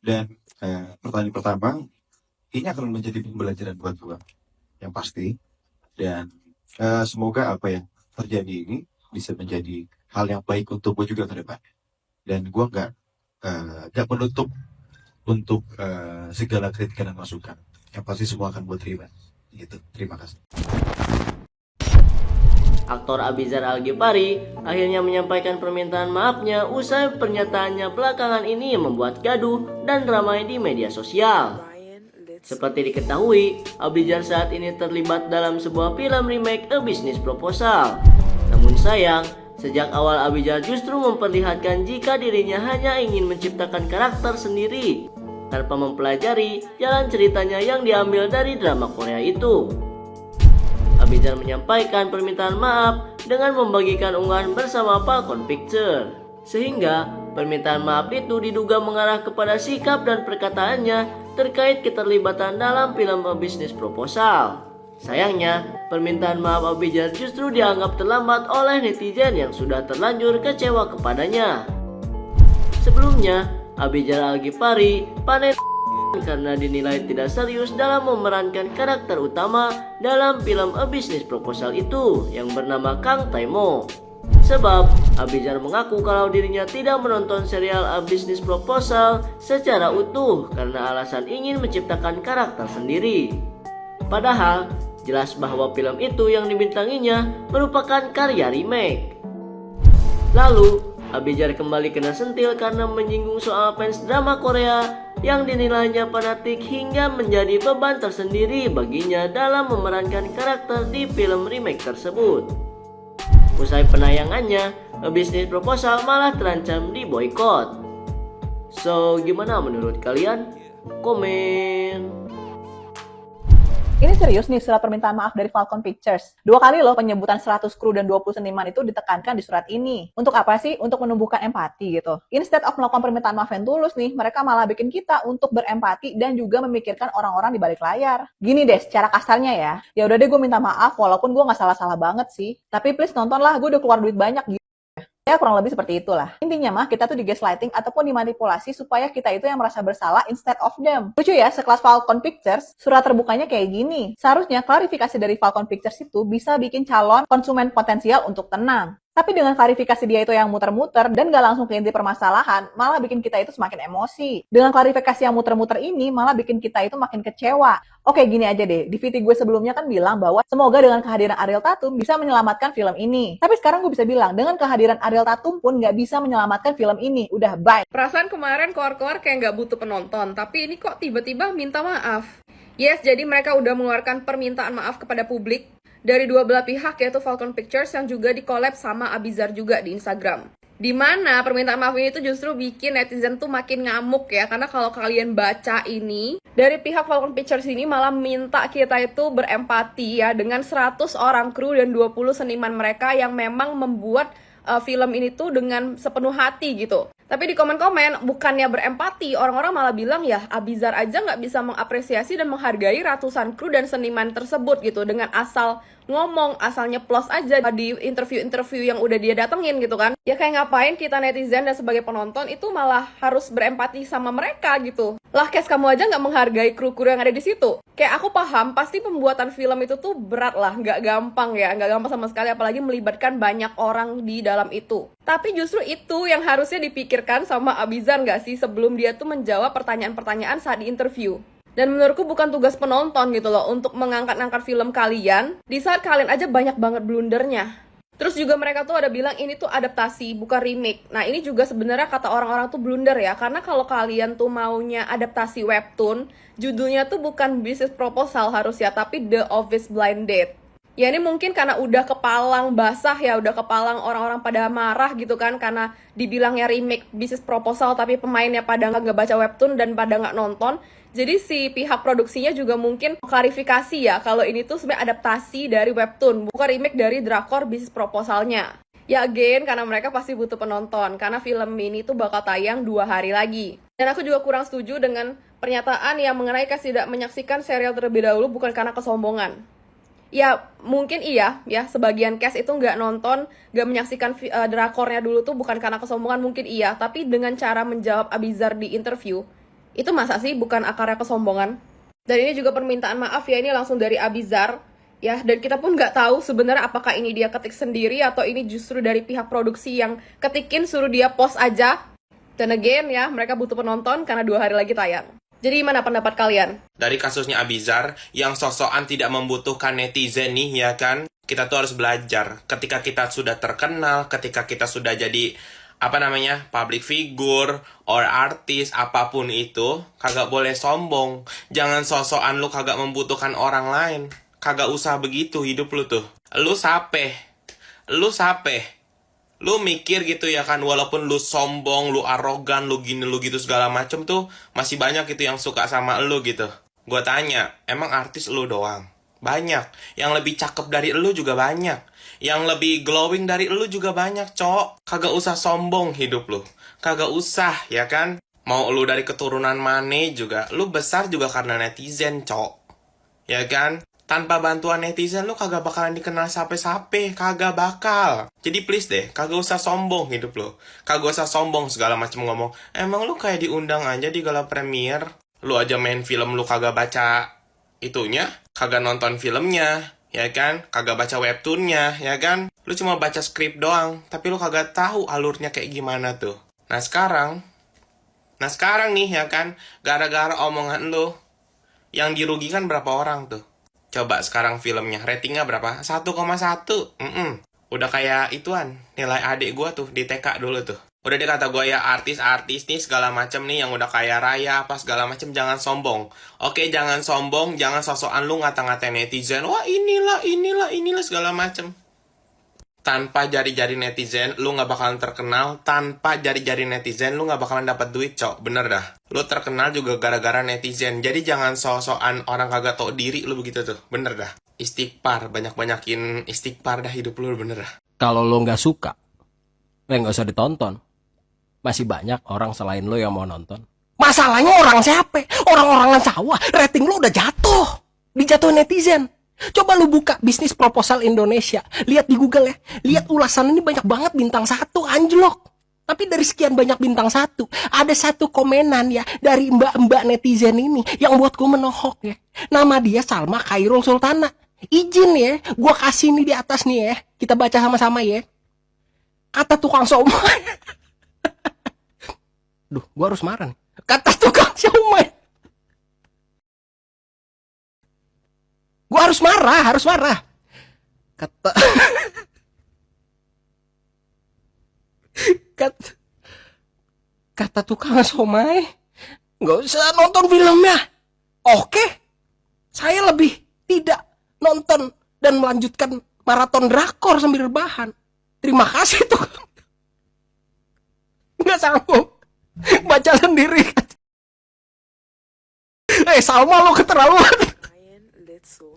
Dan pertanyaan pertama, ini akan menjadi pembelajaran buat gue yang pasti. Dan semoga apa yang terjadi ini bisa menjadi hal yang baik untuk gue juga ke depan. Dan gue nggak menutup untuk segala kritikan dan masukan. Yang pasti semua akan gue terima. Gitu. Terima kasih. Aktor Abizar Al-Ghifari akhirnya menyampaikan permintaan maafnya usai pernyataannya belakangan ini membuat gaduh dan ramai di media sosial. Seperti diketahui, Abizar saat ini terlibat dalam sebuah film remake A Business Proposal. Namun sayang, sejak awal Abizar justru memperlihatkan jika dirinya hanya ingin menciptakan karakter sendiri tanpa mempelajari jalan ceritanya yang diambil dari drama Korea itu. Abizar menyampaikan permintaan maaf dengan membagikan unggahan bersama Falcon Pictures. Sehingga permintaan maaf itu diduga mengarah kepada sikap dan perkataannya terkait keterlibatan dalam film A Business Proposal. Sayangnya, permintaan maaf Abizar justru dianggap terlambat oleh netizen yang sudah terlanjur kecewa kepadanya. Sebelumnya, Abizar Al-Ghifari panen karena dinilai tidak serius dalam memerankan karakter utama dalam film A Business Proposal itu yang bernama Kang Tae-mo. Sebab Abizar mengaku kalau dirinya tidak menonton serial A Business Proposal secara utuh karena alasan ingin menciptakan karakter sendiri. Padahal jelas bahwa film itu yang dibintanginya merupakan karya remake. Lalu Abizar kembali kena sentil karena menyinggung soal fans drama Korea yang dinilainya fanatik hingga menjadi beban tersendiri baginya dalam memerankan karakter di film remake tersebut. Usai penayangannya, A Business Proposal malah terancam diboykot. So, gimana menurut kalian? Komen. Ini serius nih surat permintaan maaf dari Falcon Pictures. 2 kali loh penyebutan 100 kru dan 20 seniman itu ditekankan di surat ini. Untuk apa sih? Untuk menumbuhkan empati gitu. Instead of melakukan permintaan maaf yang tulus nih, mereka malah bikin kita untuk berempati dan juga memikirkan orang-orang di balik layar. Gini deh, secara kasarnya ya. Ya udah deh gue minta maaf walaupun gue nggak salah-salah banget sih. Tapi please nontonlah, gue udah keluar duit banyak gitu. Ya kurang lebih seperti itulah. Intinya mah kita tuh digaslighting ataupun dimanipulasi supaya kita itu yang merasa bersalah instead of them. Lucu ya, sekelas Falcon Pictures, surat terbukanya kayak gini. Seharusnya klarifikasi dari Falcon Pictures itu bisa bikin calon konsumen potensial untuk tenang. Tapi dengan klarifikasi dia itu yang muter-muter dan gak langsung ke inti permasalahan, malah bikin kita itu semakin emosi. Dengan klarifikasi yang muter-muter ini, malah bikin kita itu makin kecewa. Oke, gini aja deh. Di VT gue sebelumnya kan bilang bahwa semoga dengan kehadiran Ariel Tatum bisa menyelamatkan film ini. Tapi sekarang gue bisa bilang, dengan kehadiran Ariel Tatum pun gak bisa menyelamatkan film ini. Udah, bye. Perasaan kemarin keluar-keluar kayak nggak butuh penonton, tapi ini kok tiba-tiba minta maaf. Yes, jadi mereka udah mengeluarkan permintaan maaf kepada publik dari dua belah pihak, yaitu Falcon Pictures yang juga di-collab sama Abizar juga di Instagram. Dimana permintaan maaf ini tuh justru bikin netizen tuh makin ngamuk ya, karena kalau kalian baca ini, dari pihak Falcon Pictures ini malah minta kita itu berempati ya dengan 100 orang kru dan 20 seniman mereka yang memang membuat film ini tuh dengan sepenuh hati gitu. Tapi di komen-komen bukannya berempati, orang-orang malah bilang ya Abizar aja nggak bisa mengapresiasi dan menghargai ratusan kru dan seniman tersebut gitu dengan asal ngomong, asal nyeplos aja di interview-interview yang udah dia datengin gitu kan. Ya kayak ngapain kita netizen dan sebagai penonton itu malah harus berempati sama mereka gitu. Lah Kes, kamu aja nggak menghargai kru-kru yang ada di situ. Kayak aku paham, pasti pembuatan film itu tuh berat lah, nggak gampang ya, nggak gampang sama sekali, apalagi melibatkan banyak orang di dalam itu. Tapi justru itu yang harusnya dipikirkan sama Abizar nggak sih sebelum dia tuh menjawab pertanyaan-pertanyaan saat di interview. Dan menurutku bukan tugas penonton gitu loh untuk mengangkat-angkat film kalian di saat kalian aja banyak banget blundernya. Terus juga mereka tuh ada bilang ini tuh adaptasi bukan remake. Nah ini juga sebenarnya kata orang-orang tuh blunder ya, karena kalau kalian tuh maunya adaptasi webtoon, judulnya tuh bukan Business Proposal harusnya, tapi The Office Blind Date. Ya ini mungkin karena udah kepalang basah ya, udah kepalang orang-orang pada marah gitu kan, karena dibilangnya remake Business Proposal tapi pemainnya pada nggak baca webtoon dan pada nggak nonton. Jadi si pihak produksinya juga mungkin klarifikasi ya kalau ini tuh sebenarnya adaptasi dari webtoon, bukan remake dari drakor Business Proposalnya. Ya again, karena mereka pasti butuh penonton, karena film ini tuh bakal tayang 2 hari lagi. Dan aku juga kurang setuju dengan pernyataan yang mengenai Kes tidak menyaksikan serial terlebih dahulu bukan karena kesombongan. Ya mungkin iya ya, sebagian Kes itu nggak nonton, nggak menyaksikan drakornya dulu tuh bukan karena kesombongan, mungkin iya. Tapi dengan cara menjawab Abizar di interview, Itu masa sih bukan akarnya kesombongan? Dan ini juga permintaan maaf ya, ini langsung dari Abizar. Ya, dan kita pun nggak tahu sebenarnya apakah ini dia ketik sendiri atau ini justru dari pihak produksi yang ketikin suruh dia post aja. Dan again ya, mereka butuh penonton karena 2 hari lagi tayang. Jadi gimana pendapat kalian? Dari kasusnya Abizar yang sosokan tidak membutuhkan netizen nih ya kan, kita tuh harus belajar ketika kita sudah terkenal, ketika kita sudah jadi public figure or artis apapun itu, kagak boleh sombong. Jangan sosokan lu kagak membutuhkan orang lain. Kagak usah begitu hidup lu tuh. Lu sape lu mikir gitu ya kan, walaupun lu sombong, lu arogan, lu gini, lu gitu segala macem tuh, masih banyak gitu yang suka sama lu gitu. Gua tanya, emang artis lu doang? Banyak. Yang lebih cakep dari lu juga banyak. Yang lebih glowing dari lu juga banyak, cok. Kagak usah sombong hidup lu. Kagak usah, ya kan? Mau lu dari keturunan mana juga, lu besar juga karena netizen, cok. Ya kan? Tanpa bantuan netizen lu kagak bakalan dikenal sape-sape, kagak bakal. Jadi please deh, kagak usah sombong hidup lu. Kagak usah sombong segala macam ngomong. Emang lu kayak diundang aja di gala premier. Lu aja main film lu kagak baca itunya, kagak nonton filmnya, ya kan? Kagak baca webtoonnya, ya kan? Lu cuma baca skrip doang, tapi lu kagak tahu alurnya kayak gimana tuh. Nah sekarang nih ya kan, gara-gara omongan lu, yang dirugikan berapa orang tuh? Coba sekarang filmnya, ratingnya berapa? 1,1. Udah kayak ituan, nilai adik gua tuh di TK dulu tuh. Udah dikata gua ya artis-artis nih segala macem nih yang udah kaya raya apa segala macem, jangan sombong. Oke, jangan sombong, jangan sosokan lu ngata-ngatain netizen. Wah inilah segala macem. Tanpa jari-jari netizen, lu gak bakalan terkenal. Tanpa jari-jari netizen, lu gak bakalan dapat duit, cok. Bener dah. Lu terkenal juga gara-gara netizen. Jadi jangan sok-sokan orang kagak tau diri lu begitu tuh. Bener dah. Istighfar. Banyak-banyakin istighfar dah hidup lu, bener dah. Kalau lo nggak suka, nggak usah ditonton. Masih banyak orang selain lo yang mau nonton. Masalahnya orang siapa? Orang-orangan sawah. Rating lo udah jatuh. Dijatuhin netizen. Coba lu buka bisnis proposal Indonesia. Lihat di Google ya. Lihat ulasan ini banyak banget bintang 1 anjlok. Tapi dari sekian banyak bintang 1, ada satu komenan ya dari mbak-mbak netizen ini yang buat gue menohok ya. Nama dia Salma Khairul Sultana. Izin ya, gue kasih nih di atas nih ya. Kita baca sama-sama ya. Kata tukang somai. Duh, gue harus marah nih. Kata tukang somai. Gue harus marah. Kata tukang somai, nggak usah nonton filmnya. Oke, saya lebih tidak nonton dan melanjutkan maraton drakor sambil rebahan. Terima kasih tuh. Nggak sanggup baca sendiri. Salma lo keterlaluan. Ryan Little.